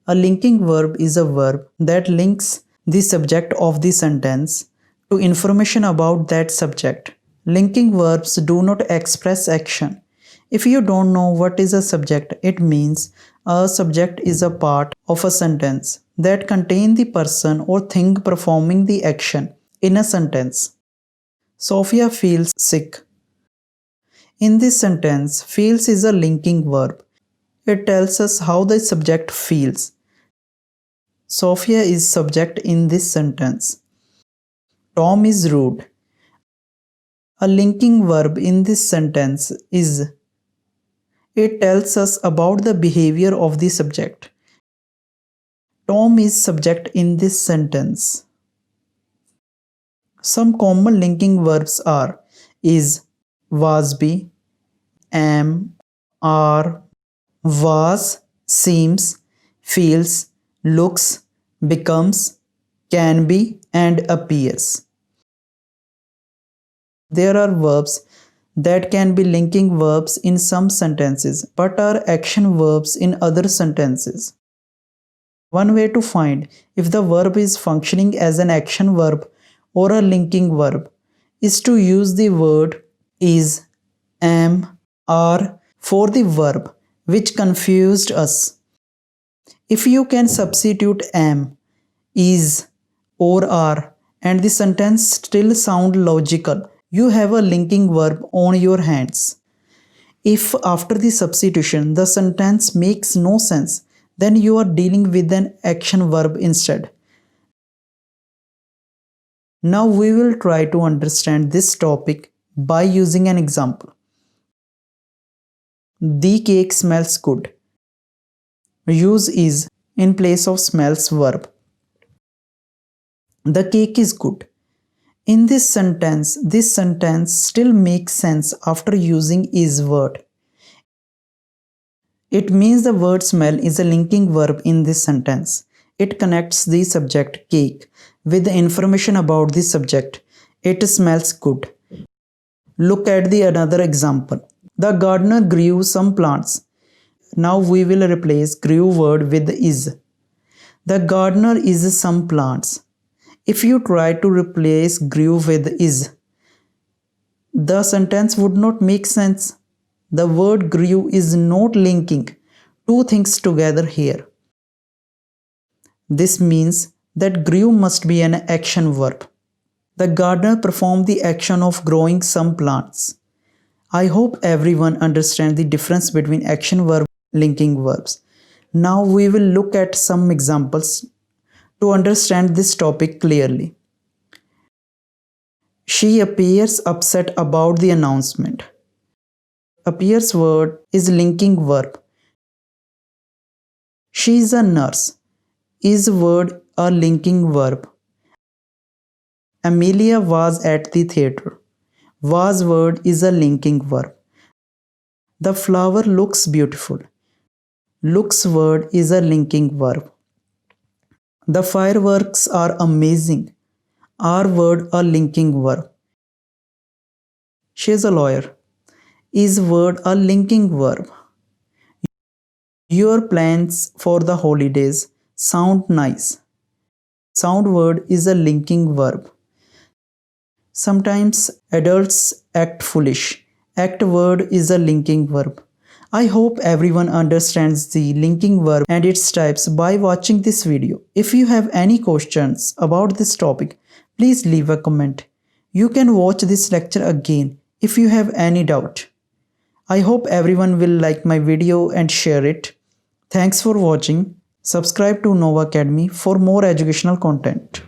A linking verb is a verb that links the subject of the sentence to information about that subject. Linking verbs do not express action. If you don't know what is a subject, it means a subject is a part of a sentence that contains the person or thing performing the action in a sentence. Sophia feels sick. In this sentence, feels is a linking verb. It tells us how the subject feels. Sophia is subject in this sentence. Tom is rude. A linking verb in this sentence is. It tells us about the behavior of the subject. Tom is subject in this sentence. Some common linking verbs are is, was be, am, are, was, seems, feels, looks, becomes, can be, and appears. There are verbs that can be linking verbs in some sentences but are action verbs in other sentences. One way to find if the verb is functioning as an action verb or a linking verb is to use the word is, am, are for the verb, which confused us. If you can substitute am, is, or are and the sentence still sound logical, you have a linking verb on your hands. If after the substitution the sentence makes no sense, then you are dealing with an action verb instead. Now we will try to understand this topic by using an example. The cake smells good. Use is in place of smells verb. The cake is good. In this sentence still makes sense after using is word. It means the word smell is a linking verb in this sentence. It connects the subject cake with the information about the subject. It smells good. Look at the another example. The gardener grew some plants. Now we will replace grew word with is. The gardener is some plants. If you try to replace grew with is, the sentence would not make sense. The word grew is not linking two things together here. This means that grew must be an action verb. The gardener performed the action of growing some plants. I hope everyone understands the difference between action verb and linking verbs. Now we will look at some examples to understand this topic clearly. She appears upset about the announcement. Appears word is linking verb. She is a nurse. Is word a linking verb. Amelia was at the theater. Was word is a linking verb. The flower looks beautiful. Looks word is a linking verb. The fireworks are amazing. Are word a linking verb. She is a lawyer. Is word a linking verb. Your plans for the holidays sound nice. Sound word is a linking verb. Sometimes adults act foolish. Act word is a linking verb. I hope everyone understands the linking verb and its types by watching this video. If you have any questions about this topic, please leave a comment. You can watch this lecture again if you have any doubt. I hope everyone will like my video and share it. Thanks for watching. Subscribe to Nova Academy for more educational content.